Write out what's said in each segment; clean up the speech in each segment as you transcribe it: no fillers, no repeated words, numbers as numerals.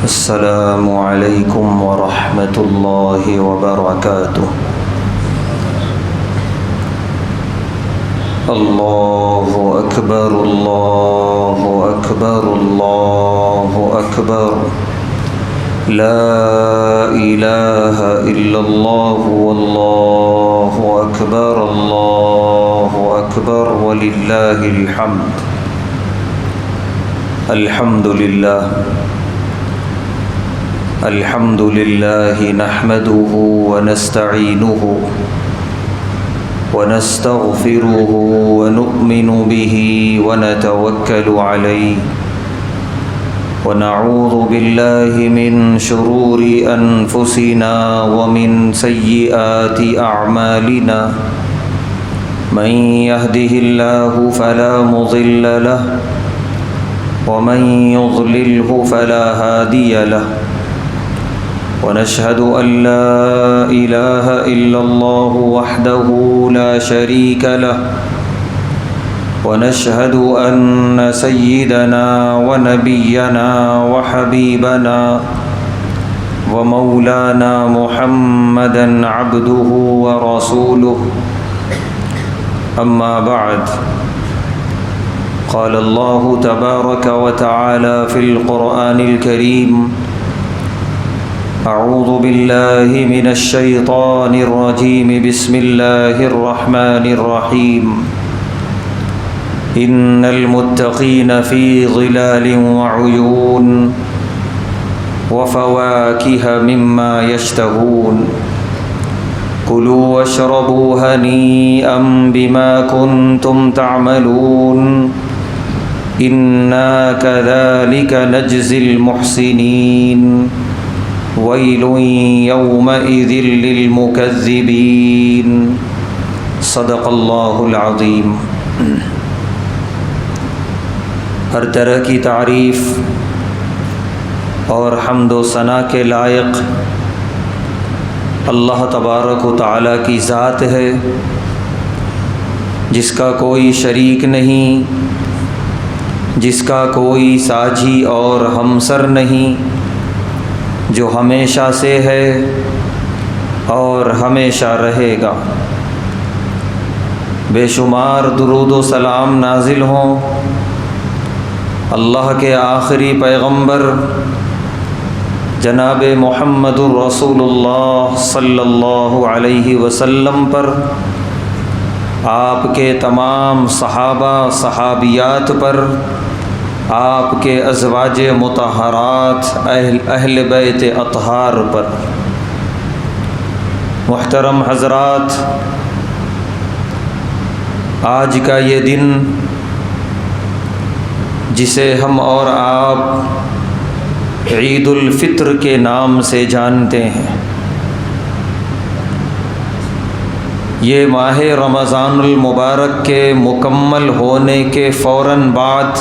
السلام علیکم ورحمۃ اللہ وبرکاتہ۔ اللہ اکبر اللہ اکبر اللہ اکبر، لا الہ الا اللہ واللہ اکبر اللہ اکبر وللہ الحمد۔ الحمد للہ الحمد للہ نحمده ونستعینه ونستغفره ونؤمن به ونتوکل علیہ ونعوذ باللہ من شرور انفسنا ومن سیئات اعمالنا، من يهده الله فلا مضل له ومن يضلله فلا هادي له، ونشهد أن لا إله إلا الله وحده لا شريك له، ونشهد أن سيدنا ونبينا وحبيبنا ومولانا محمدا عبده ورسوله، أما بعد، قال الله تبارك وتعالى في القرآن الكريم: اعوذ باللہ من الشیطان الرجیم، بسم اللہ الرحمن الرحیم، ان المتقین فی ظلال وعیون وفواکہ مما یشتہون، کلوا واشربوا ہنیئا بما کنتم تعملون، انا کذالک نجزی المحسنین، ویل یومئذ للمکذبین۔ صدق اللہ العظیم۔ ہر طرح کی تعریف اور حمد و ثنا کے لائق اللہ تبارک و تعالیٰ کی ذات ہے، جس کا کوئی شریک نہیں، جس کا کوئی ساجی اور ہمسر نہیں، جو ہمیشہ سے ہے اور ہمیشہ رہے گا۔ بے شمار درود و سلام نازل ہوں اللہ کے آخری پیغمبر جناب محمد الرسول اللہ صلی اللہ علیہ وسلم پر، آپ کے تمام صحابہ صحابیات پر، آپ کے ازواج مطہرات اہل بیت اطہار پر۔ محترم حضرات، آج کا یہ دن جسے ہم اور آپ عید الفطر کے نام سے جانتے ہیں، یہ ماہ رمضان المبارک کے مکمل ہونے کے فوراً بعد،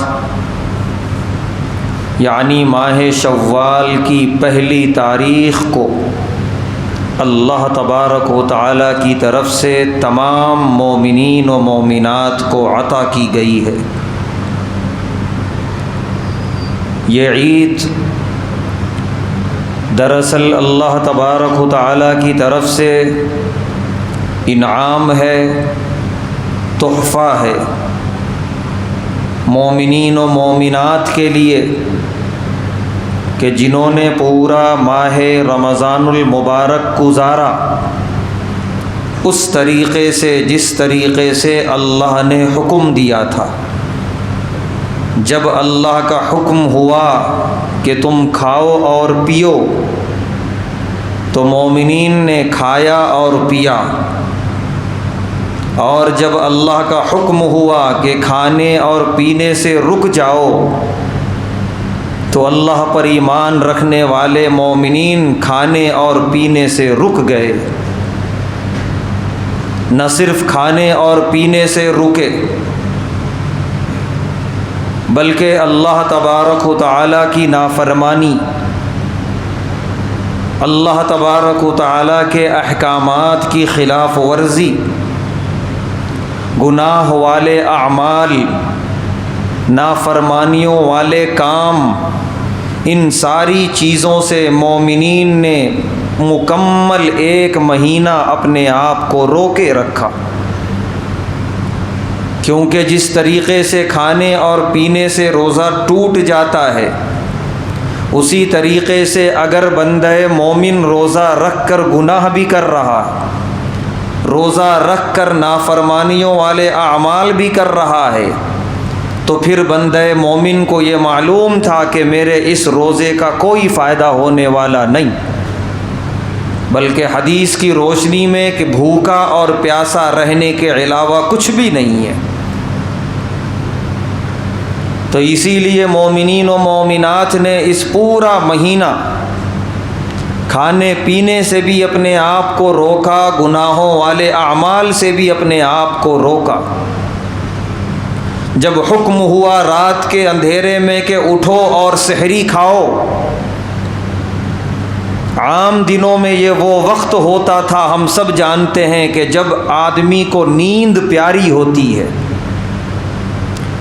یعنی ماہ شوال کی پہلی تاریخ کو اللہ تبارک و تعالیٰ کی طرف سے تمام مومنین و مومنات کو عطا کی گئی ہے۔ یہ عید دراصل اللہ تبارک و تعالیٰ کی طرف سے انعام ہے، تحفہ ہے مومنین و مومنات کے لیے، کہ جنہوں نے پورا ماہ رمضان المبارک گزارا اس طریقے سے جس طریقے سے اللہ نے حکم دیا تھا۔ جب اللہ کا حکم ہوا کہ تم کھاؤ اور پیو، تو مومنین نے کھایا اور پیا، اور جب اللہ کا حکم ہوا کہ کھانے اور پینے سے رک جاؤ، تو اللہ پر ایمان رکھنے والے مومنین کھانے اور پینے سے رک گئے۔ نہ صرف کھانے اور پینے سے رکے، بلکہ اللہ تبارک و تعالیٰ کی نافرمانی، اللہ تبارک و تعالیٰ کے احکامات کی خلاف ورزی، گناہ والے اعمال، نافرمانیوں والے کام ان ساری چیزوں سے مومنین نے مکمل 1 مہینہ اپنے آپ کو روکے رکھا، کیونکہ جس طریقے سے کھانے اور پینے سے روزہ ٹوٹ جاتا ہے، اسی طریقے سے اگر بندہ مومن روزہ رکھ کر گناہ بھی کر رہا ہے، روزہ رکھ کر نافرمانیوں والے اعمال بھی کر رہا ہے، تو پھر بندہ مومن کو یہ معلوم تھا کہ میرے اس روزے کا کوئی فائدہ ہونے والا نہیں، بلکہ حدیث کی روشنی میں کہ بھوکا اور پیاسا رہنے کے علاوہ کچھ بھی نہیں ہے۔ تو اسی لیے مومنین و مومنات نے اس پورا مہینہ کھانے پینے سے بھی اپنے آپ کو روکا، گناہوں والے اعمال سے بھی اپنے آپ کو روکا۔ جب حکم ہوا رات کے اندھیرے میں کہ اٹھو اور سحری کھاؤ، عام دنوں میں یہ وہ وقت ہوتا تھا، ہم سب جانتے ہیں، کہ جب آدمی کو نیند پیاری ہوتی ہے،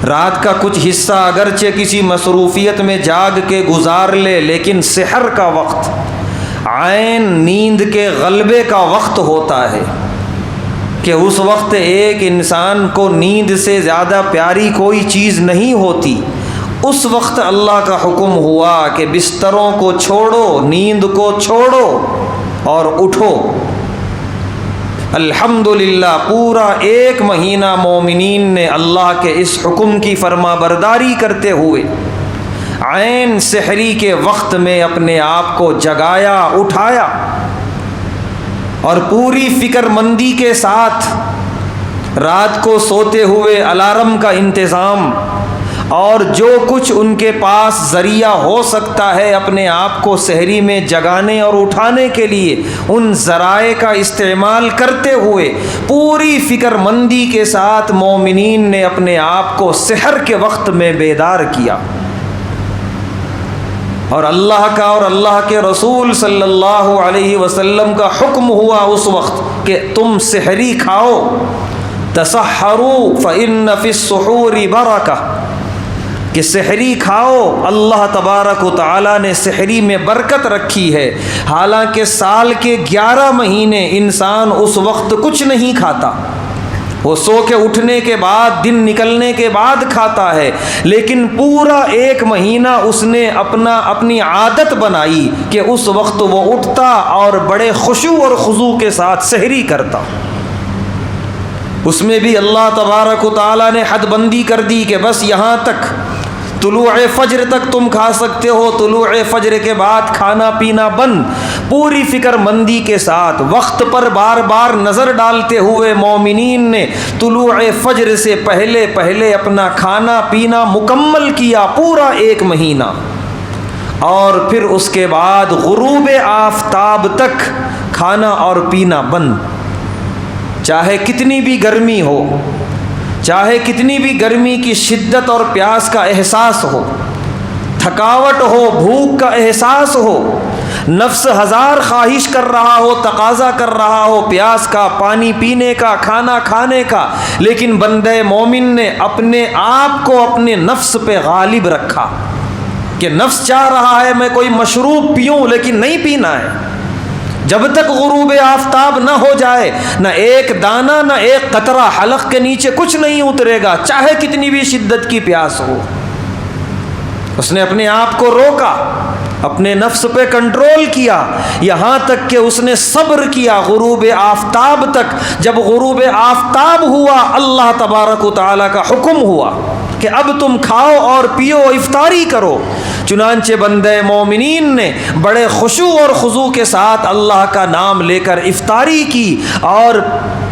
رات کا کچھ حصہ اگرچہ کسی مصروفیت میں جاگ کے گزار لے، لیکن سحر کا وقت عین نیند کے غلبے کا وقت ہوتا ہے، کہ اس وقت ایک انسان کو نیند سے زیادہ پیاری کوئی چیز نہیں ہوتی۔ اس وقت اللہ کا حکم ہوا کہ بستروں کو چھوڑو، نیند کو چھوڑو اور اٹھو۔ الحمدللہ پورا 1 مہینہ مومنین نے اللہ کے اس حکم کی فرما برداری کرتے ہوئے عین سحری کے وقت میں اپنے آپ کو جگایا، اٹھایا، اور پوری فکر مندی کے ساتھ رات کو سوتے ہوئے الارم کا انتظام اور جو کچھ ان کے پاس ذریعہ ہو سکتا ہے اپنے آپ کو سحری میں جگانے اور اٹھانے کے لیے، ان ذرائع کا استعمال کرتے ہوئے پوری فکر مندی کے ساتھ مومنین نے اپنے آپ کو سحر کے وقت میں بیدار کیا۔ اور اللہ کا اور اللہ کے رسول صلی اللہ علیہ وسلم کا حکم ہوا اس وقت کہ تم سحری کھاؤ، تسحروا فإن فی السحور برکہ، کہ سحری کھاؤ، اللہ تبارک و تعالیٰ نے سحری میں برکت رکھی ہے۔ حالانکہ سال کے 11 مہینے انسان اس وقت کچھ نہیں کھاتا، وہ سو کے اٹھنے کے بعد، دن نکلنے کے بعد کھاتا ہے، لیکن پورا 1 مہینہ اس نے اپنی عادت بنائی کہ اس وقت وہ اٹھتا اور بڑے خشوع اور خضوع کے ساتھ سحری کرتا۔ اس میں بھی اللہ تبارک و تعالیٰ نے حد بندی کر دی کہ بس یہاں تک، طلوع فجر تک تم کھا سکتے ہو، طلوع فجر کے بعد کھانا پینا بند۔ پوری فکر مندی کے ساتھ وقت پر بار بار نظر ڈالتے ہوئے مومنین نے طلوع فجر سے پہلے پہلے اپنا کھانا پینا مکمل کیا پورا 1 مہینہ، اور پھر اس کے بعد غروب آفتاب تک کھانا اور پینا بند۔ چاہے کتنی بھی گرمی ہو، چاہے کتنی بھی گرمی کی شدت اور پیاس کا احساس ہو، تھکاوٹ ہو، بھوک کا احساس ہو، نفس ہزار خواہش کر رہا ہو، تقاضا کر رہا ہو پیاس کا، پانی پینے کا، کھانا کھانے کا، لیکن بندہ مومن نے اپنے آپ کو اپنے نفس پہ غالب رکھا کہ نفس چاہ رہا ہے میں کوئی مشروب پیوں، لیکن نہیں پینا ہے۔ جب تک غروب آفتاب نہ ہو جائے، نہ ایک دانہ نہ ایک قطرہ حلق کے نیچے کچھ نہیں اترے گا، چاہے کتنی بھی شدت کی پیاس ہو۔ اس نے اپنے آپ کو روکا، اپنے نفس پہ کنٹرول کیا، یہاں تک کہ اس نے صبر کیا غروب آفتاب تک۔ جب غروب آفتاب ہوا، اللہ تبارک و تعالیٰ کا حکم ہوا کہ اب تم کھاؤ اور پیو، افطاری کرو۔ چنانچہ بندہ مومنین نے بڑے خشوع اور خضوع کے ساتھ اللہ کا نام لے کر افطاری کی اور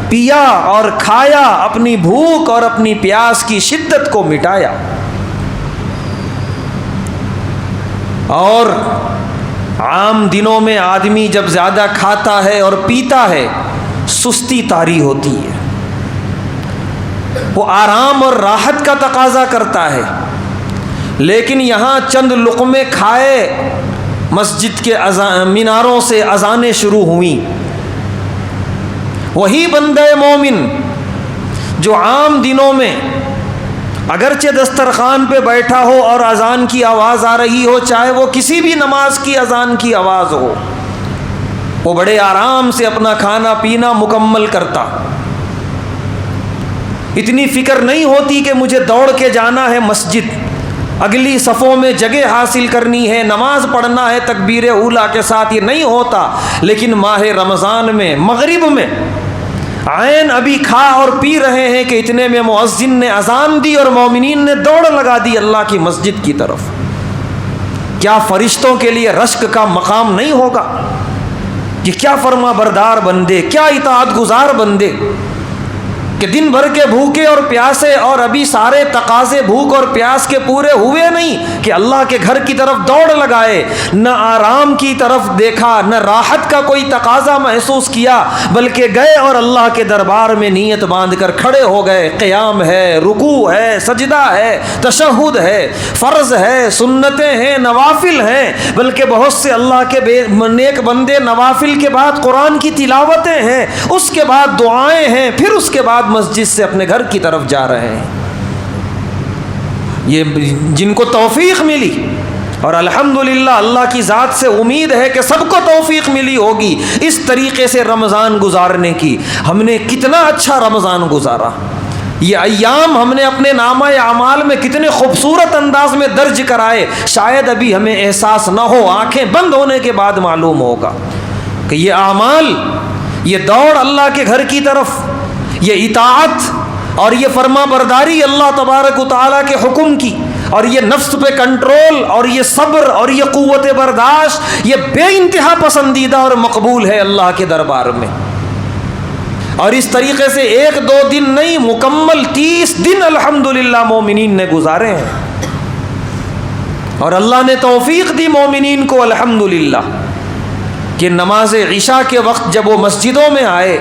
پیا اور کھایا، اپنی بھوک اور اپنی پیاس کی شدت کو مٹایا۔ اور عام دنوں میں آدمی جب زیادہ کھاتا ہے اور پیتا ہے، سستی طاری ہوتی ہے، وہ آرام اور راحت کا تقاضا کرتا ہے، لیکن یہاں چند لقمے کھائے، مسجد کے میناروں سے اذانیں شروع ہوئیں۔ وہی بندہ مومن جو عام دنوں میں اگرچہ دسترخوان پہ بیٹھا ہو اور اذان کی آواز آ رہی ہو، چاہے وہ کسی بھی نماز کی اذان کی آواز ہو، وہ بڑے آرام سے اپنا کھانا پینا مکمل کرتا، اتنی فکر نہیں ہوتی کہ مجھے دوڑ کے جانا ہے مسجد، اگلی صفوں میں جگہ حاصل کرنی ہے، نماز پڑھنا ہے تکبیر اولیٰ کے ساتھ، یہ نہیں ہوتا۔ لیکن ماہ رمضان میں مغرب میں عین ابھی کھا اور پی رہے ہیں کہ اتنے میں مؤذن نے اذان دی اور مومنین نے دوڑ لگا دی اللہ کی مسجد کی طرف۔ کیا فرشتوں کے لیے رشک کا مقام نہیں ہوگا؟ کہ کیا فرما بردار بندے، کیا اطاعت گزار بندے کہ دن بھر کے بھوکے اور پیاسے اور ابھی سارے تقاضے بھوک اور پیاس کے پورے ہوئے نہیں کہ اللہ کے گھر کی طرف دوڑ لگائے، نہ آرام کی طرف دیکھا، نہ راحت کا کوئی تقاضا محسوس کیا، بلکہ گئے اور اللہ کے دربار میں نیت باندھ کر کھڑے ہو گئے۔ قیام ہے، رکوع ہے، سجدہ ہے، تشہد ہے، فرض ہے، سنتیں ہیں، نوافل ہیں، بلکہ بہت سے اللہ کے نیک بندے نوافل کے بعد قرآن کی تلاوتیں ہیں، اس کے بعد دعائیں ہیں، پھر اس کے بعد مسجد سے اپنے گھر کی طرف جا رہے ہیں۔ یہ جن کو توفیق ملی، اور الحمدللہ اللہ کی ذات سے امید ہے کہ سب کو توفیق ملی ہوگی اس طریقے سے رمضان گزارنے کی۔ ہم نے کتنا اچھا رمضان گزارا، یہ ایام ہم نے اپنے نامہ اعمال میں کتنے خوبصورت انداز میں درج کرائے، شاید ابھی ہمیں احساس نہ ہو، آنکھیں بند ہونے کے بعد معلوم ہوگا کہ یہ اعمال، یہ دوڑ اللہ کے گھر کی طرف، یہ اطاعت اور یہ فرما برداری اللہ تبارک و تعالیٰ کے حکم کی، اور یہ نفس پہ کنٹرول اور یہ صبر اور یہ قوت برداشت، یہ بے انتہا پسندیدہ اور مقبول ہے اللہ کے دربار میں۔ اور اس طریقے سے 1-2 دن نہیں، مکمل 30 دن الحمدللہ مومنین نے گزارے ہیں، اور اللہ نے توفیق دی مومنین کو الحمدللہ کہ نماز عشاء کے وقت جب وہ مسجدوں میں آئے،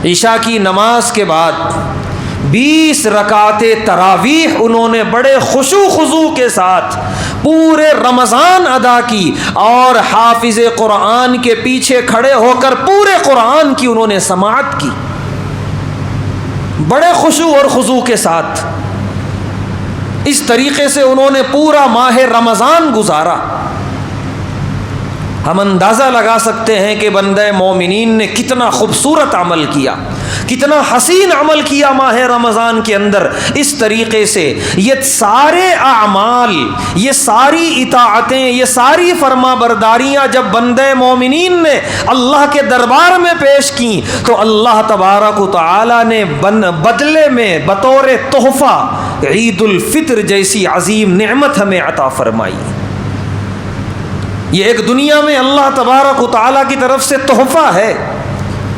عشاء کی نماز کے بعد 20 رکعت تراویح انہوں نے بڑے خشوع خضوع کے ساتھ پورے رمضان ادا کی، اور حافظ قرآن کے پیچھے کھڑے ہو کر پورے قرآن کی انہوں نے سماعت کی، بڑے خشوع اور خضوع کے ساتھ۔ اس طریقے سے انہوں نے پورا ماہ رمضان گزارا۔ ہم اندازہ لگا سکتے ہیں کہ بندہ مومنین نے کتنا خوبصورت عمل کیا، کتنا حسین عمل کیا ماہ رمضان کے اندر۔ اس طریقے سے یہ سارے اعمال، یہ ساری اطاعتیں، یہ ساری فرما برداریاں جب بندہ مومنین نے اللہ کے دربار میں پیش کی تو اللہ تبارک و تعالی نے بدلے میں بطور تحفہ عید الفطر جیسی عظیم نعمت ہمیں عطا فرمائی۔ یہ ایک دنیا میں اللہ تبارک و تعالیٰ کی طرف سے تحفہ ہے،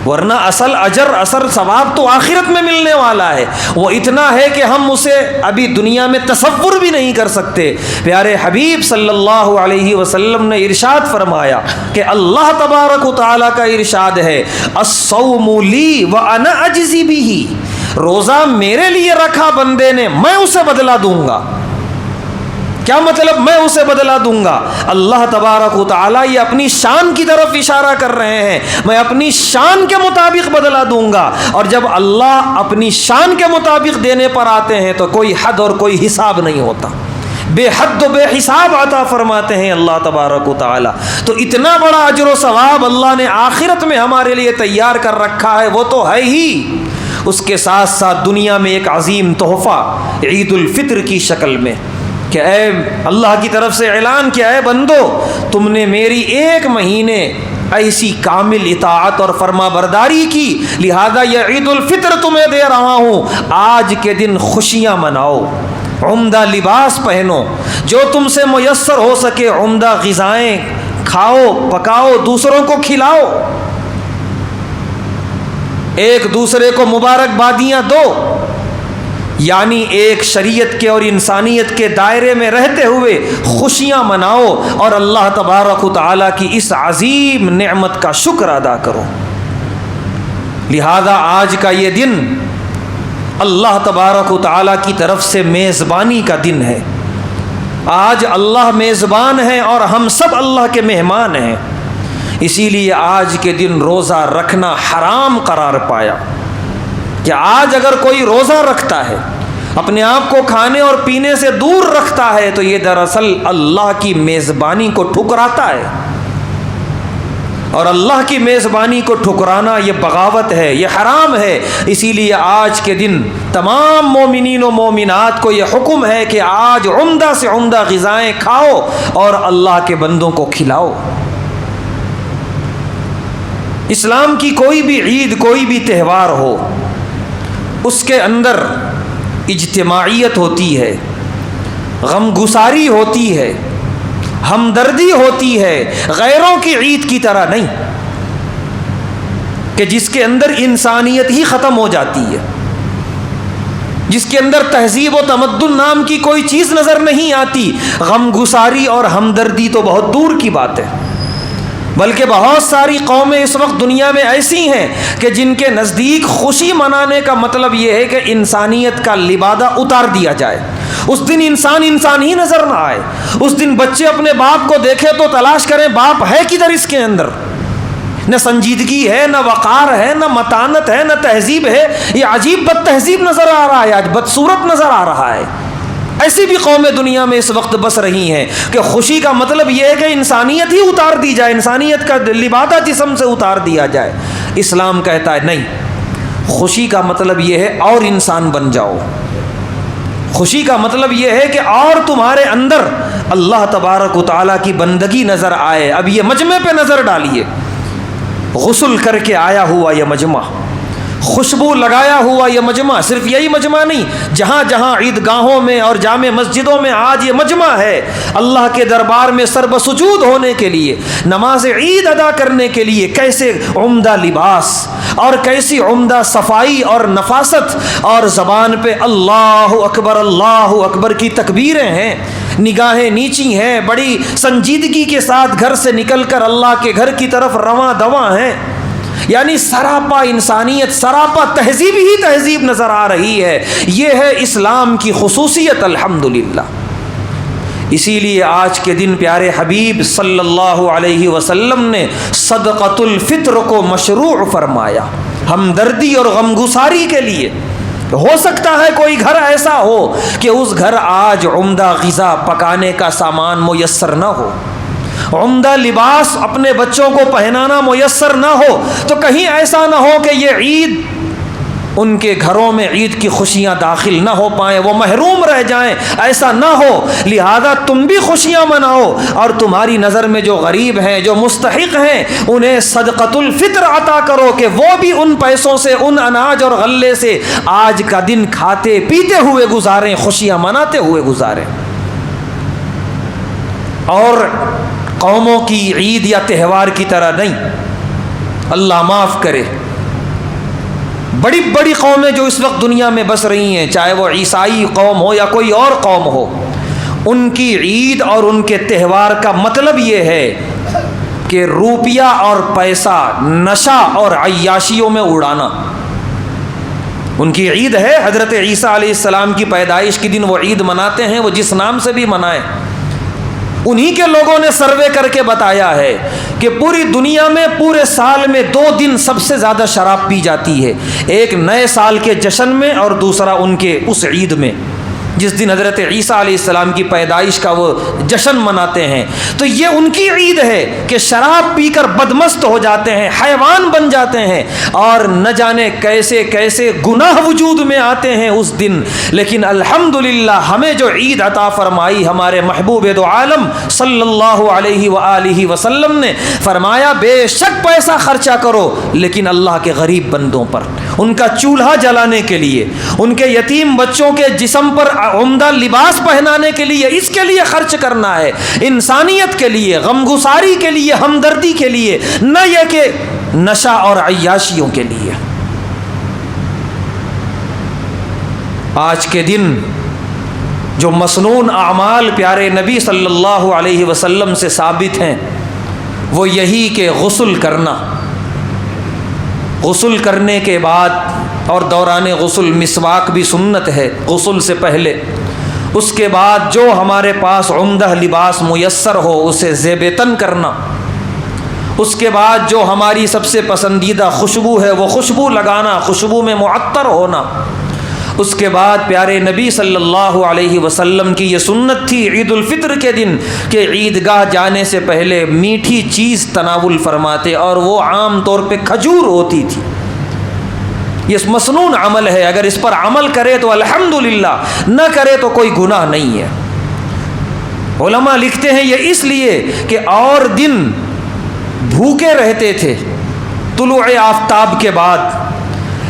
ورنہ اصل اجر، اصل ثواب تو آخرت میں ملنے والا ہے۔ وہ اتنا ہے کہ ہم اسے ابھی دنیا میں تصور بھی نہیں کر سکتے۔ پیارے حبیب صلی اللہ علیہ وسلم نے ارشاد فرمایا کہ اللہ تبارک و تعالیٰ کا ارشاد ہے، الصوم لی وانا اجزی بہ، روزہ میرے لیے رکھا بندے نے، میں اسے بدلہ دوں گا۔ کیا مطلب میں اسے بدلہ دوں گا؟ اللہ تبارک و تعالیٰ یہ اپنی شان کی طرف اشارہ کر رہے ہیں، میں اپنی شان کے مطابق بدلہ دوں گا۔ اور جب اللہ اپنی شان کے مطابق دینے پر آتے ہیں تو کوئی حد اور کوئی حساب نہیں ہوتا، بے حد و بے حساب عطا فرماتے ہیں اللہ تبارک و تعالیٰ۔ تو اتنا بڑا اجر و ثواب اللہ نے آخرت میں ہمارے لیے تیار کر رکھا ہے، وہ تو ہے ہی، اس کے ساتھ ساتھ دنیا میں ایک عظیم تحفہ عید الفطر کی شکل میں کہ اے اللہ کی طرف سے اعلان کیا، اے بندو تم نے میری 1 مہینے ایسی کامل اطاعت اور فرما برداری کی، لہذا یہ عید الفطر تمہیں دے رہا ہوں، آج کے دن خوشیاں مناؤ، عمدہ لباس پہنو، جو تم سے میسر ہو سکے عمدہ غذائیں کھاؤ، پکاؤ، دوسروں کو کھلاؤ، ایک دوسرے کو مبارکبادیاں دو، یعنی ایک شریعت کے اور انسانیت کے دائرے میں رہتے ہوئے خوشیاں مناؤ اور اللہ تبارک و تعالیٰ کی اس عظیم نعمت کا شکر ادا کرو۔ لہذا آج کا یہ دن اللہ تبارک و تعالیٰ کی طرف سے میزبانی کا دن ہے۔ آج اللہ میزبان ہے اور ہم سب اللہ کے مہمان ہیں، اسی لیے آج کے دن روزہ رکھنا حرام قرار پایا کہ آج اگر کوئی روزہ رکھتا ہے اپنے آپ کو کھانے اور پینے سے دور رکھتا ہے تو یہ دراصل اللہ کی میزبانی کو ٹھکراتا ہے، اور اللہ کی میزبانی کو ٹھکرانا یہ بغاوت ہے، یہ حرام ہے۔ اسی لیے آج کے دن تمام مومنین و مومنات کو یہ حکم ہے کہ آج عمدہ سے عمدہ غذائیں کھاؤ اور اللہ کے بندوں کو کھلاؤ۔ اسلام کی کوئی بھی عید، کوئی بھی تہوار ہو، اس کے اندر اجتماعیت ہوتی ہے، غم گساری ہوتی ہے، ہمدردی ہوتی ہے، غیروں کی عید کی طرح نہیں کہ جس کے اندر انسانیت ہی ختم ہو جاتی ہے، جس کے اندر تہذیب و تمدن نام کی کوئی چیز نظر نہیں آتی۔ غم گساری اور ہمدردی تو بہت دور کی بات ہے، بلکہ بہت ساری قومیں اس وقت دنیا میں ایسی ہیں کہ جن کے نزدیک خوشی منانے کا مطلب یہ ہے کہ انسانیت کا لبادہ اتار دیا جائے، اس دن انسان ہی نظر نہ آئے، اس دن بچے اپنے باپ کو دیکھے تو تلاش کریں باپ ہے کدھر، اس کے اندر نہ سنجیدگی ہے، نہ وقار ہے، نہ متانت ہے، نہ تہذیب ہے، یہ عجیب بد تہذیب نظر آ رہا ہے، آج بدصورت نظر آ رہا ہے۔ ایسی بھی قومیں دنیا میں اس وقت بس رہی ہیں کہ خوشی کا مطلب یہ ہے کہ انسانیت ہی اتار دی جائے، انسانیت کا لبادہ جسم سے اتار دیا جائے۔ اسلام کہتا ہے نہیں، خوشی کا مطلب یہ ہے اور انسان بن جاؤ، خوشی کا مطلب یہ ہے کہ اور تمہارے اندر اللہ تبارک و تعالیٰ کی بندگی نظر آئے۔ اب یہ مجمع پہ نظر ڈالیے، غسل کر کے آیا ہوا یہ مجمع، خوشبو لگایا ہوا یہ مجمع، صرف یہی مجمع نہیں، جہاں جہاں عیدگاہوں میں اور جامع مسجدوں میں آج یہ مجمع ہے اللہ کے دربار میں سر بسجود ہونے کے لیے، نماز عید ادا کرنے کے لیے۔ کیسے عمدہ لباس اور کیسی عمدہ صفائی اور نفاست، اور زبان پہ اللہ اکبر کی تکبیریں ہیں، نگاہیں نیچی ہیں، بڑی سنجیدگی کے ساتھ گھر سے نکل کر اللہ کے گھر کی طرف رواں دواں ہیں، یعنی سراپا انسانیت، سراپا تہذیب ہی تہذیب نظر آ رہی ہے۔ یہ ہے اسلام کی خصوصیت الحمدللہ۔ اسی لیے آج کے دن پیارے حبیب صلی اللہ علیہ وسلم نے صدقۃ الفطر کو مشروع فرمایا، ہمدردی اور غمگساری کے لیے۔ ہو سکتا ہے کوئی گھر ایسا ہو کہ اس گھر آج عمدہ غذا پکانے کا سامان میسر نہ ہو، عمدہ لباس اپنے بچوں کو پہنانا میسر نہ ہو، تو کہیں ایسا نہ ہو کہ یہ عید ان کے گھروں میں عید کی خوشیاں داخل نہ ہو پائیں، وہ محروم رہ جائیں، ایسا نہ ہو۔ لہذا تم بھی خوشیاں مناؤ، اور تمہاری نظر میں جو غریب ہیں، جو مستحق ہیں، انہیں صدقۃ الفطر عطا کرو کہ وہ بھی ان پیسوں سے، ان اناج اور غلے سے آج کا دن کھاتے پیتے ہوئے گزاریں، خوشیاں مناتے ہوئے گزاریں۔ اور قوموں کی عید یا تہوار کی طرح نہیں، اللہ معاف کرے، بڑی بڑی قومیں جو اس وقت دنیا میں بس رہی ہیں، چاہے وہ عیسائی قوم ہو یا کوئی اور قوم ہو، ان کی عید اور ان کے تہوار کا مطلب یہ ہے کہ روپیہ اور پیسہ، نشہ اور عیاشیوں میں اڑانا۔ ان کی عید ہے، حضرت عیسیٰ علیہ السلام کی پیدائش کے دن وہ عید مناتے ہیں، وہ جس نام سے بھی منائیں۔ انہی کے لوگوں نے سروے کر کے بتایا ہے کہ پوری دنیا میں پورے سال میں 2 دن سب سے زیادہ شراب پی جاتی ہے، ایک نئے سال کے جشن میں اور دوسرا ان کے اس عید میں جس دن حضرت عیسیٰ علیہ السلام کی پیدائش کا وہ جشن مناتے ہیں۔ تو یہ ان کی عید ہے کہ شراب پی کر بدمست ہو جاتے ہیں، حیوان بن جاتے ہیں، اور نہ جانے کیسے کیسے گناہ وجود میں آتے ہیں اس دن۔ لیکن الحمدللہ ہمیں جو عید عطا فرمائی ہمارے محبوب دو عالم صلی اللہ علیہ وآلہ وسلم نے فرمایا، بے شک پیسہ خرچہ کرو لیکن اللہ کے غریب بندوں پر، ان کا چولہا جلانے کے لیے، ان کے یتیم بچوں کے جسم پر عمدہ لباس پہنانے کے لیے، اس کے لیے خرچ کرنا ہے، انسانیت کے لیے، غمگساری کے لیے، ہمدردی کے لیے، نہ یہ کہ نشہ اور عیاشیوں کے لیے۔ آج کے دن جو مسنون اعمال پیارے نبی صلی اللہ علیہ وسلم سے ثابت ہیں وہ یہی کہ غسل کرنا، غسل کرنے کے بعد اور دوران غسل مسواک بھی سنت ہے غسل سے پہلے، اس کے بعد جو ہمارے پاس عمدہ لباس میسر ہو اسے زیب تن کرنا، اس کے بعد جو ہماری سب سے پسندیدہ خوشبو ہے وہ خوشبو لگانا، خوشبو میں معطر ہونا، اس کے بعد پیارے نبی صلی اللہ علیہ وسلم کی یہ سنت تھی عید الفطر کے دن کہ عیدگاہ جانے سے پہلے میٹھی چیز تناول فرماتے، اور وہ عام طور پہ کھجور ہوتی تھی۔ یہ مسنون عمل ہے، اگر اس پر عمل کرے تو الحمدللہ، نہ کرے تو کوئی گناہ نہیں ہے۔ علماء لکھتے ہیں یہ اس لیے کہ اور دن بھوکے رہتے تھے طلوع آفتاب کے بعد،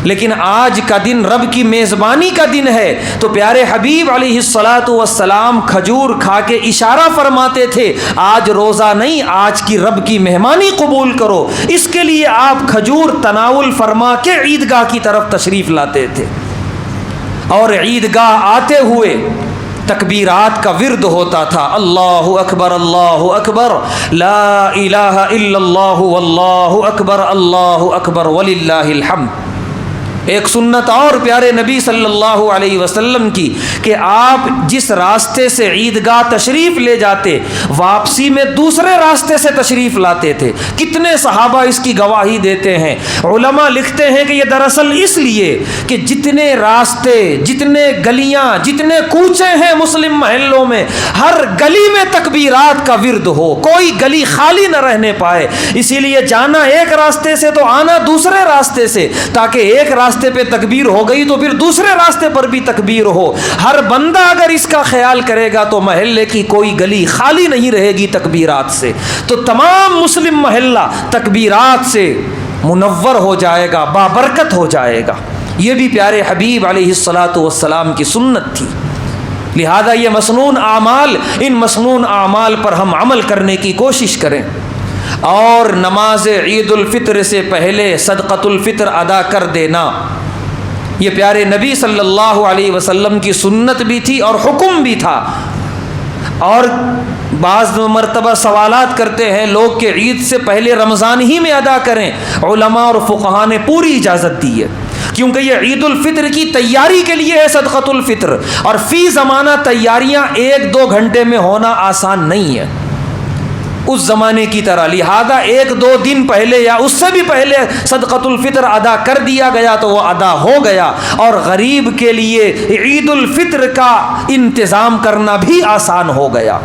لیکن آج کا دن رب کی میزبانی کا دن ہے، تو پیارے حبیب علیہ الصلاۃ والسلام کھجور کھا کے اشارہ فرماتے تھے آج روزہ نہیں، آج کی رب کی مہمانی قبول کرو۔ اس کے لیے آپ کھجور تناول فرما کے عیدگاہ کی طرف تشریف لاتے تھے، اور عیدگاہ آتے ہوئے تکبیرات کا ورد ہوتا تھا، اللہ اکبر لا الہ الا اللہ واللہ اکبر وللہ الحمد۔ ایک سنت اور پیارے نبی صلی اللہ علیہ وسلم کی کہ آپ جس راستے سے عیدگاہ تشریف لے جاتے واپسی میں دوسرے راستے سے تشریف لاتے تھے۔ کتنے صحابہ اس کی گواہی دیتے ہیں۔ علماء لکھتے ہیں کہ یہ دراصل اس لیے کہ جتنے راستے، جتنے گلیاں، جتنے کوچے ہیں مسلم محلوں میں، ہر گلی میں تکبیرات کا ورد ہو، کوئی گلی خالی نہ رہنے پائے، اسی لیے جانا ایک راستے سے تو آنا دوسرے راستے سے، تاکہ ایک راستے پہ تکبیر ہو گئی تو پھر دوسرے راستے پر بھی تکبیر ہو۔ ہر بندہ اگر اس کا خیال کرے گا تو محلے کی کوئی گلی خالی نہیں رہے گی تکبیرات سے، تو تمام مسلم محلہ تکبیرات سے منور ہو جائے گا، بابرکت ہو جائے گا۔ یہ بھی پیارے حبیب علیہ الصلاۃ والسلام کی سنت تھی۔ لہذا یہ مسنون اعمال، ان مسنون اعمال پر ہم عمل کرنے کی کوشش کریں، اور نماز عید الفطر سے پہلے صدقۃ الفطر ادا کر دینا، یہ پیارے نبی صلی اللہ علیہ وسلم کی سنت بھی تھی اور حکم بھی تھا۔ اور بعض مرتبہ سوالات کرتے ہیں لوگ کہ عید سے پہلے رمضان ہی میں ادا کریں، علماء اور فقہاء نے پوری اجازت دی ہے، کیونکہ یہ عید الفطر کی تیاری کے لیے ہے صدقۃ الفطر، اور فی زمانہ تیاریاں 1-2 گھنٹے میں ہونا آسان نہیں ہے اس زمانے کی طرح، لہذا 1-2 دن پہلے یا اس سے بھی پہلے صدقۃ الفطر ادا کر دیا گیا تو وہ ادا ہو گیا، اور غریب کے لیے عید الفطر کا انتظام کرنا بھی آسان ہو گیا،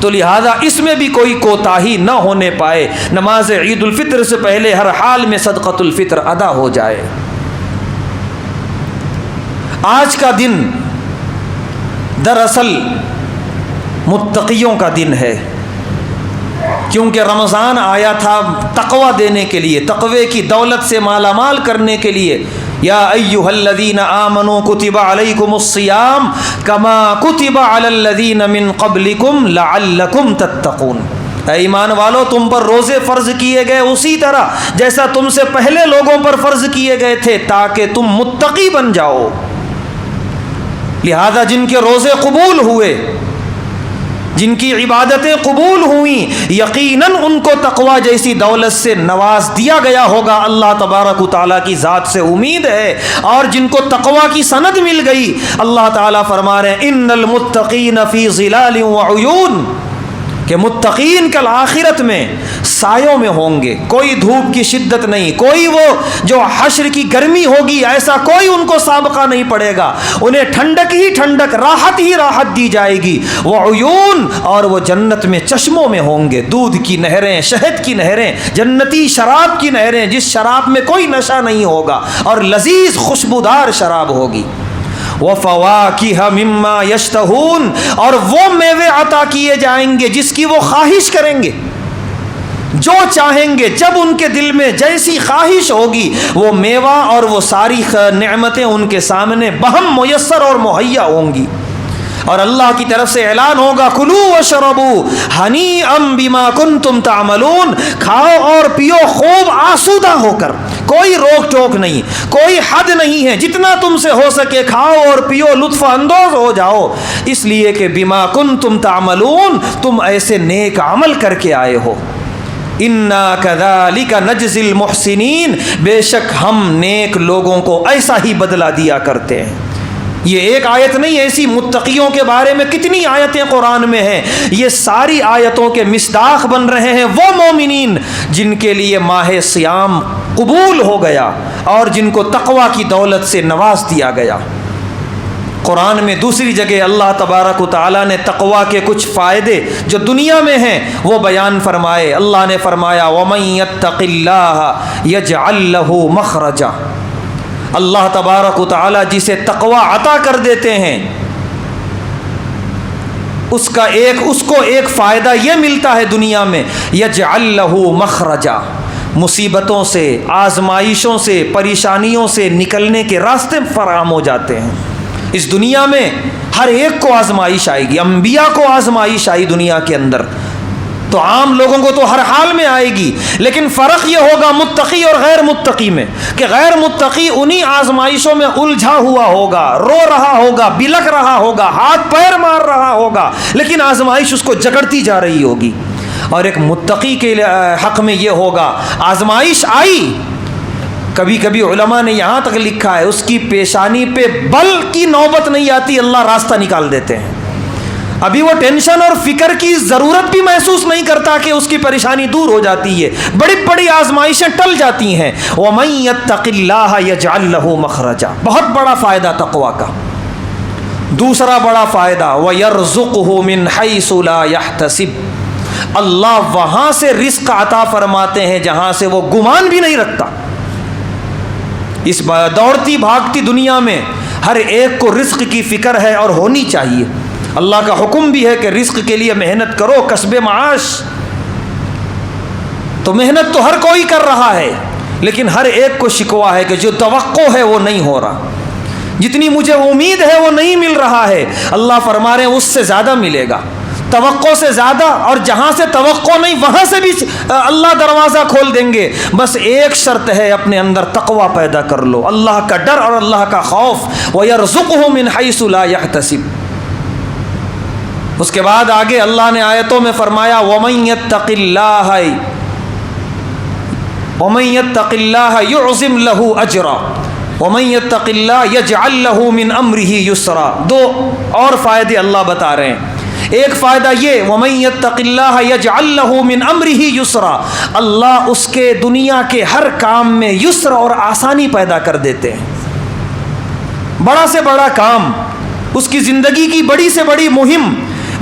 تو لہذا اس میں بھی کوئی کوتاہی نہ ہونے پائے، نماز عید الفطر سے پہلے ہر حال میں صدقۃ الفطر ادا ہو جائے۔ آج کا دن دراصل متقیوں کا دن ہے، کیونکہ رمضان آیا تھا تقوی دینے کے لیے، تقوی کی دولت سے مالا مال کرنے کے لیے۔ یا ایھا الذین آمنوا کتب علیکم الصیام کما کتب علی الذین من قبلکم لعلکم تتقون۔ اے ایمان والو، تم پر روزے فرض کیے گئے اسی طرح جیسا تم سے پہلے لوگوں پر فرض کیے گئے تھے، تاکہ تم متقی بن جاؤ۔ لہذا جن کے روزے قبول ہوئے، جن کی عبادتیں قبول ہوئیں، یقیناً ان کو تقوی جیسی دولت سے نواز دیا گیا ہوگا، اللہ تبارک و تعالیٰ کی ذات سے امید ہے۔ اور جن کو تقوی کی سند مل گئی، اللہ تعالیٰ فرما رہے ہیں ان المتقین فی ظلال وعیون، کہ متقین کل آخرت میں سایوں میں ہوں گے، کوئی دھوپ کی شدت نہیں، کوئی وہ جو حشر کی گرمی ہوگی ایسا کوئی ان کو سابقہ نہیں پڑے گا، انہیں ٹھنڈک ہی ٹھنڈک، راحت ہی راحت دی جائے گی۔ وعیون، اور وہ جنت میں چشموں میں ہوں گے، دودھ کی نہریں، شہد کی نہریں، جنتی شراب کی نہریں، جس شراب میں کوئی نشہ نہیں ہوگا اور لذیذ خوشبودار شراب ہوگی۔ وَفَوَاكِهَ مِمَّا يَشْتَهُونَ، اور وہ میوے عطا کیے جائیں گے جس کی وہ خواہش کریں گے، جو چاہیں گے، جب ان کے دل میں جیسی خواہش ہوگی وہ میوہ اور وہ ساری نعمتیں ان کے سامنے بہم میسر اور مہیا ہوں گی۔ اور اللہ کی طرف سے اعلان ہوگا کلوا واشربوا ہنیئا بما کنتم تعملون، کھاؤ اور پیو خوب آسودہ ہو کر، کوئی روک ٹوک نہیں، کوئی حد نہیں ہے، جتنا تم سے ہو سکے کھاؤ اور پیو، لطف اندوز ہو جاؤ، اس لیے کہ بما کنتم تعملون، تم ایسے نیک عمل کر کے آئے ہو۔ انا کذالک نجزی المحسنین، بے شک ہم نیک لوگوں کو ایسا ہی بدلہ دیا کرتے ہیں۔ یہ ایک آیت نہیں، ایسی متقیوں کے بارے میں کتنی آیتیں قرآن میں ہیں، یہ ساری آیتوں کے مصداق بن رہے ہیں وہ مومنین جن کے لیے ماہ صیام قبول ہو گیا اور جن کو تقوی کی دولت سے نواز دیا گیا۔ قرآن میں دوسری جگہ اللہ تبارک و تعالیٰ نے تقوی کے کچھ فائدے جو دنیا میں ہیں وہ بیان فرمائے. اللہ نے فرمایا وَمَن يَتَّقِ اللَّهَ يَجْعَل لَّهُ مَخْرَجًا. اللہ تبارک و تعالیٰ جسے تقوی عطا کر دیتے ہیں اس کو ایک فائدہ یہ ملتا ہے دنیا میں, یجعل لہ مخرجا, مصیبتوں سے, آزمائشوں سے, پریشانیوں سے نکلنے کے راستے فراہم ہو جاتے ہیں. اس دنیا میں ہر ایک کو آزمائش آئے گی, انبیاء کو آزمائش آئی دنیا کے اندر, تو عام لوگوں کو تو ہر حال میں آئے گی, لیکن فرق یہ ہوگا متقی اور غیر متقی میں کہ غیر متقی انہی آزمائشوں میں الجھا ہوا ہوگا, رو رہا ہوگا, بلک رہا ہوگا, ہاتھ پیر مار رہا ہوگا, لیکن آزمائش اس کو جکڑتی جا رہی ہوگی. اور ایک متقی کے حق میں یہ ہوگا آزمائش آئی, کبھی کبھی علماء نے یہاں تک لکھا ہے اس کی پیشانی پہ بل کی نوبت نہیں آتی, اللہ راستہ نکال دیتے ہیں. ابھی وہ ٹینشن اور فکر کی ضرورت بھی محسوس نہیں کرتا کہ اس کی پریشانی دور ہو جاتی ہے, بڑی بڑی آزمائشیں ٹل جاتی ہیں. وَمَن يَتَّقِ اللَّهَ يَجْعَل لَّهُ مَخْرَجًا. بہت بڑا فائدہ تقویٰ کا. دوسرا بڑا فائدہ وَيَرْزُقْهُ مِنْ حَيْثُ لَا يَحْتَسِبُ. اللہ وہاں سے رزق عطا فرماتے ہیں جہاں سے وہ گمان بھی نہیں رکھتا. اس دوڑتی بھاگتی دنیا میں ہر ایک کو رزق کی فکر ہے اور ہونی چاہیے. اللہ کا حکم بھی ہے کہ رزق کے لیے محنت کرو, کسب معاش. تو محنت تو ہر کوئی کر رہا ہے, لیکن ہر ایک کو شکوہ ہے کہ جو توقع ہے وہ نہیں ہو رہا, جتنی مجھے امید ہے وہ نہیں مل رہا ہے. اللہ فرما رہے ہیں اس سے زیادہ ملے گا, توقع سے زیادہ, اور جہاں سے توقع نہیں وہاں سے بھی اللہ دروازہ کھول دیں گے. بس ایک شرط ہے, اپنے اندر تقوی پیدا کر لو, اللہ کا ڈر اور اللہ کا خوف. وَيَرْزُقْهُ مِنْ حَيْثُ لَا يَحْتَسِبُ. اس کے بعد آگے اللہ نے آیتوں میں فرمایا وَمَن يَتَّقِ اللَّهَ يُعْظِمْ لَهُ أَجْرًا وَمَن يَتَّقِ اللَّهَ يَجْعَل لَّهُ مِنْ أَمْرِهِ يُسْرًا. دو اور فائدے اللہ بتا رہے ہیں. ایک فائدہ یہ وَمَن يَتَّقِ اللَّهَ يَجْعَل لَّهُ مِنْ أَمْرِهِ يُسْرًا. اللہ اس کے دنیا کے ہر کام میں یسر اور آسانی پیدا کر دیتے ہیں. بڑا سے بڑا کام, اس کی زندگی کی بڑی سے بڑی مہم,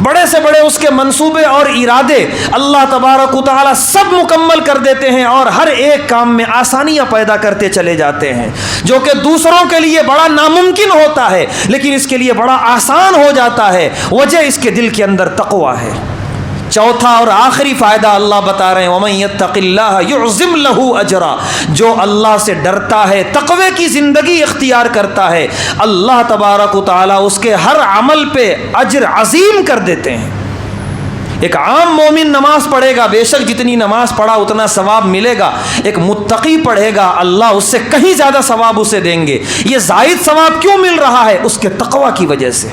بڑے سے بڑے اس کے منصوبے اور ارادے اللہ تبارک و تعالی سب مکمل کر دیتے ہیں, اور ہر ایک کام میں آسانیاں پیدا کرتے چلے جاتے ہیں, جو کہ دوسروں کے لیے بڑا ناممکن ہوتا ہے لیکن اس کے لیے بڑا آسان ہو جاتا ہے. وجہ اس کے دل کے اندر تقویٰ ہے. چوتھا اور آخری فائدہ اللہ بتا رہے ہیں وَمَن يَتَّقِ اللَّهَ يُعْظِمْ لَهُ أَجْرًا. جو اللہ سے ڈرتا ہے, تقوی کی زندگی اختیار کرتا ہے, اللہ تبارک و تعالی اس کے ہر عمل پہ اجر عظیم کر دیتے ہیں. ایک عام مومن نماز پڑھے گا, بے شک جتنی نماز پڑھا اتنا ثواب ملے گا. ایک متقی پڑھے گا, اللہ اس سے کہیں زیادہ ثواب اسے دیں گے. یہ زائد ثواب کیوں مل رہا ہے؟ اس کے تقوی کی وجہ سے.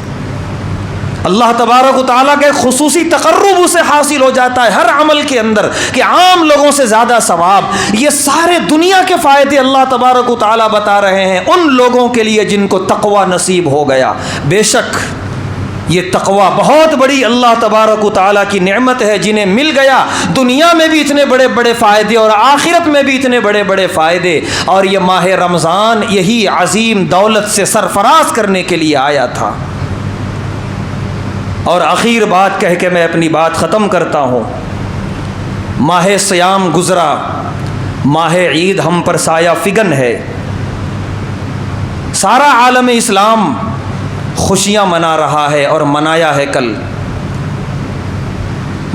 اللہ تبارک و تعالیٰ کا ایک خصوصی تقرب اسے حاصل ہو جاتا ہے ہر عمل کے اندر کہ عام لوگوں سے زیادہ ثواب. یہ سارے دنیا کے فائدے اللہ تبارک و تعالیٰ بتا رہے ہیں ان لوگوں کے لیے جن کو تقوی نصیب ہو گیا. بے شک یہ تقوی بہت بڑی اللہ تبارک و تعالیٰ کی نعمت ہے. جنہیں مل گیا دنیا میں بھی اتنے بڑے بڑے فائدے اور آخرت میں بھی اتنے بڑے بڑے فائدے. اور یہ ماہ رمضان یہی عظیم دولت سے سرفراز کرنے کے لیے آیا تھا. اور اخیر بات کہہ کے میں اپنی بات ختم کرتا ہوں. ماہ صیام گزرا, ماہ عید ہم پر سایہ فگن ہے. سارا عالم اسلام خوشیاں منا رہا ہے اور منایا ہے کل.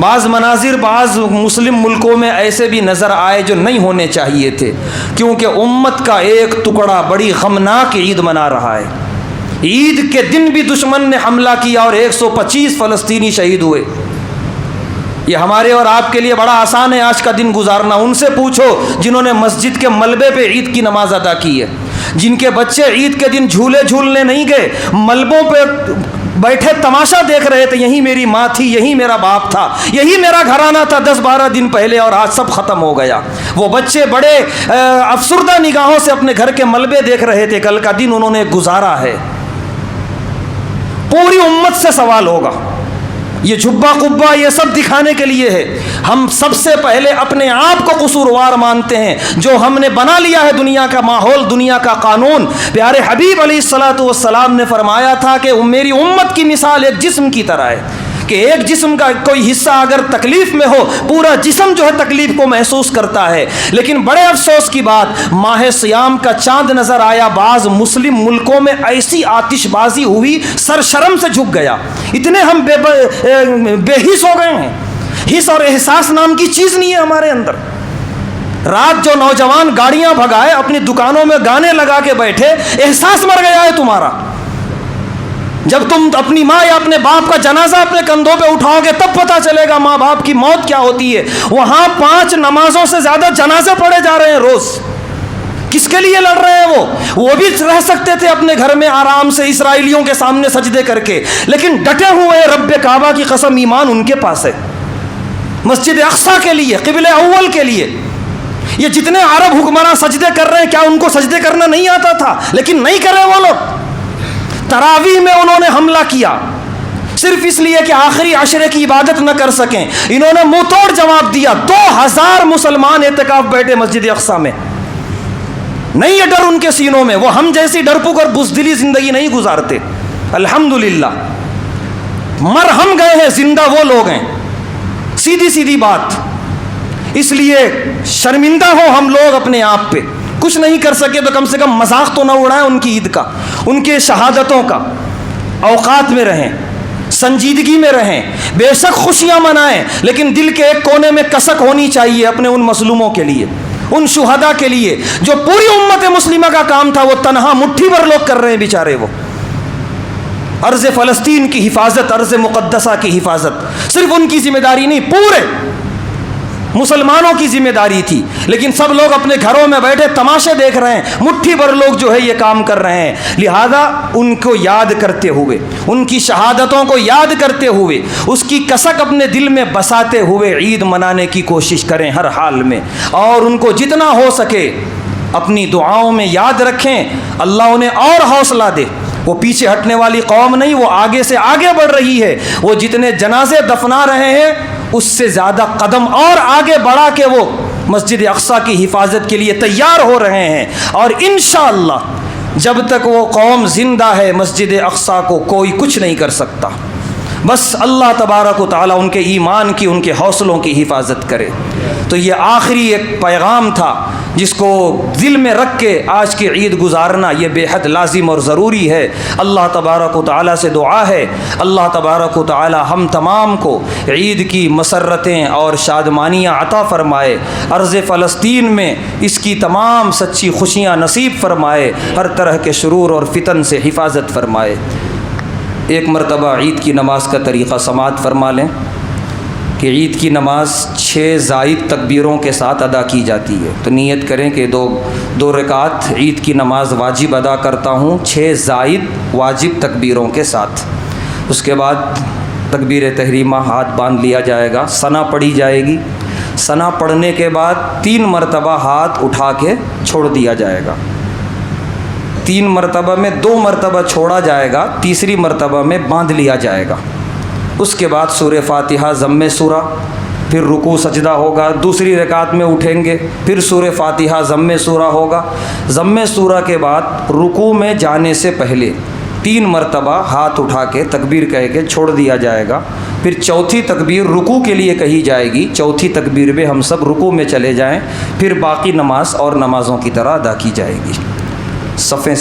بعض مناظر بعض مسلم ملکوں میں ایسے بھی نظر آئے جو نہیں ہونے چاہیے تھے, کیونکہ امت کا ایک ٹکڑا بڑی غمناک عید منا رہا ہے. عید کے دن بھی دشمن نے حملہ کیا اور 125 فلسطینی شہید ہوئے. یہ ہمارے اور آپ کے لیے بڑا آسان ہے آج کا دن گزارنا. ان سے پوچھو جنہوں نے مسجد کے ملبے پہ عید کی نماز ادا کی ہے, جن کے بچے عید کے دن جھولے جھولنے نہیں گئے, ملبوں پہ بیٹھے تماشا دیکھ رہے تھے. یہی میری ماں تھی, یہی میرا باپ تھا, یہی میرا گھرانہ تھا 10-12 دن پہلے, اور آج سب ختم ہو گیا. وہ بچے بڑے افسردہ نگاہوں سے اپنے گھر کے ملبے دیکھ رہے تھے. کل کا دن انہوں نے گزارا ہے. پوری امت سے سوال ہوگا, یہ جھبا قبا یہ سب دکھانے کے لیے ہے. ہم سب سے پہلے اپنے آپ کو قصوروار مانتے ہیں جو ہم نے بنا لیا ہے دنیا کا ماحول, دنیا کا قانون. پیارے حبیب علیہ الصلوۃ والسلام نے فرمایا تھا کہ میری امت کی مثال ایک جسم کی طرح ہے کہ ایک جسم کا کوئی حصہ اگر تکلیف میں ہو پورا جسم جو ہے تکلیف کو محسوس کرتا ہے. لیکن بڑے افسوس کی بات, ماہ سیام کا چاند نظر آیا, بعض مسلم ملکوں میں ایسی آتش بازی ہوئی سر شرم سے جھک گیا. اتنے ہم بے حس ہو گئے ہیں. حس اور احساس نام کی چیز نہیں ہے ہمارے اندر. رات جو نوجوان گاڑیاں بھگائے, اپنی دکانوں میں گانے لگا کے بیٹھے, احساس مر گیا ہے تمہارا. جب تم اپنی ماں یا اپنے باپ کا جنازہ اپنے کندھوں پہ اٹھاؤ گے تب پتہ چلے گا ماں باپ کی موت کیا ہوتی ہے. وہاں 5 نمازوں سے زیادہ جنازے پڑھے جا رہے ہیں روز. کس کے لیے لڑ رہے ہیں وہ بھی رہ سکتے تھے اپنے گھر میں آرام سے اسرائیلیوں کے سامنے سجدے کر کے, لیکن ڈٹے ہوئے رب کعبہ کی قسم ایمان ان کے پاس ہے. مسجد اقصیٰ کے لیے, قبلہ اول کے لیے. یہ جتنے عرب حکمراں سجدے کر رہے ہیں, کیا ان کو سجدے کرنا نہیں آتا تھا؟ لیکن نہیں کرے وہ لوگ. تراویح میں انہوں نے حملہ کیا صرف اس لیے کہ آخری عشرے کی عبادت نہ کر سکیں. انہوں نے منہ توڑ جواب دیا. 2000 مسلمان اعتکاف بیٹھے مسجد اقصیٰ میں. نہیں یہ ڈر ان کے سینوں میں. وہ ہم جیسی ڈرپوک اور بزدلی زندگی نہیں گزارتے. الحمدللہ مر ہم گئے ہیں, زندہ وہ لوگ ہیں. سیدھی سیدھی بات. اس لیے شرمندہ ہو ہم لوگ اپنے آپ پہ. کچھ نہیں کر سکے تو کم سے کم مذاق تو نہ اڑائیں ان کی عید کا, ان کے شہادتوں کا. اوقات میں رہیں, سنجیدگی میں رہیں. بے شک خوشیاں منائیں, لیکن دل کے ایک کونے میں کسک ہونی چاہیے اپنے ان مظلوموں کے لیے, ان شہداء کے لیے جو پوری امت مسلمہ کا کام تھا وہ تنہا مٹھی بھر لوگ کر رہے ہیں بیچارے. وہ ارض فلسطین کی حفاظت, ارض مقدسہ کی حفاظت صرف ان کی ذمہ داری نہیں, پورے مسلمانوں کی ذمہ داری تھی. لیکن سب لوگ اپنے گھروں میں بیٹھے تماشے دیکھ رہے ہیں. مٹھی بھر لوگ جو ہے یہ کام کر رہے ہیں. لہذا ان کو یاد کرتے ہوئے, ان کی شہادتوں کو یاد کرتے ہوئے, اس کی کسک اپنے دل میں بساتے ہوئے عید منانے کی کوشش کریں ہر حال میں. اور ان کو جتنا ہو سکے اپنی دعاؤں میں یاد رکھیں. اللہ انہیں اور حوصلہ دے. وہ پیچھے ہٹنے والی قوم نہیں, وہ آگے سے آگے بڑھ رہی ہے. وہ جتنے جنازے دفنا رہے ہیں اس سے زیادہ قدم اور آگے بڑھا کے وہ مسجد اقصیٰ کی حفاظت کے لیے تیار ہو رہے ہیں. اور انشاءاللہ جب تک وہ قوم زندہ ہے مسجد اقصیٰ کو کوئی کچھ نہیں کر سکتا. بس اللہ تبارک و تعالیٰ ان کے ایمان کی, ان کے حوصلوں کی حفاظت کرے. تو یہ آخری ایک پیغام تھا جس کو دل میں رکھ کے آج کی عید گزارنا یہ بے حد لازم اور ضروری ہے. اللہ تبارک و تعالیٰ سے دعا ہے اللہ تبارک و تعالیٰ ہم تمام کو عید کی مسرتیں اور شادمانیاں عطا فرمائے. ارض فلسطین میں اس کی تمام سچی خوشیاں نصیب فرمائے. ہر طرح کے شرور اور فتن سے حفاظت فرمائے. ایک مرتبہ عید کی نماز کا طریقہ سماعت فرما لیں کہ عید کی نماز 6 زائد تکبیروں کے ساتھ ادا کی جاتی ہے. تو نیت کریں کہ دو رکعت عید کی نماز واجب ادا کرتا ہوں 6 زائد واجب تکبیروں کے ساتھ. اس کے بعد تکبیر تحریمہ ہاتھ باندھ لیا جائے گا, ثنا پڑھی جائے گی. ثنا پڑھنے کے بعد 3 مرتبہ ہاتھ اٹھا کے چھوڑ دیا جائے گا. 3 مرتبہ میں 2 مرتبہ چھوڑا جائے گا, تیسری مرتبہ میں باندھ لیا جائے گا. اس کے بعد سورہ فاتحہ ضم سورہ, پھر رکوع سجدہ ہوگا. دوسری رکعت میں اٹھیں گے, پھر سورہ فاتحہ ضم سورہ ہوگا. ضم سورہ کے بعد رکوع میں جانے سے پہلے 3 مرتبہ ہاتھ اٹھا کے تکبیر کہہ کے چھوڑ دیا جائے گا. پھر چوتھی تکبیر رکوع کے لیے کہی جائے گی. چوتھی تکبیر میں ہم سب رکوع میں چلے جائیں, پھر باقی نماز اور نمازوں کی طرح ادا کی جائے گی. صفیں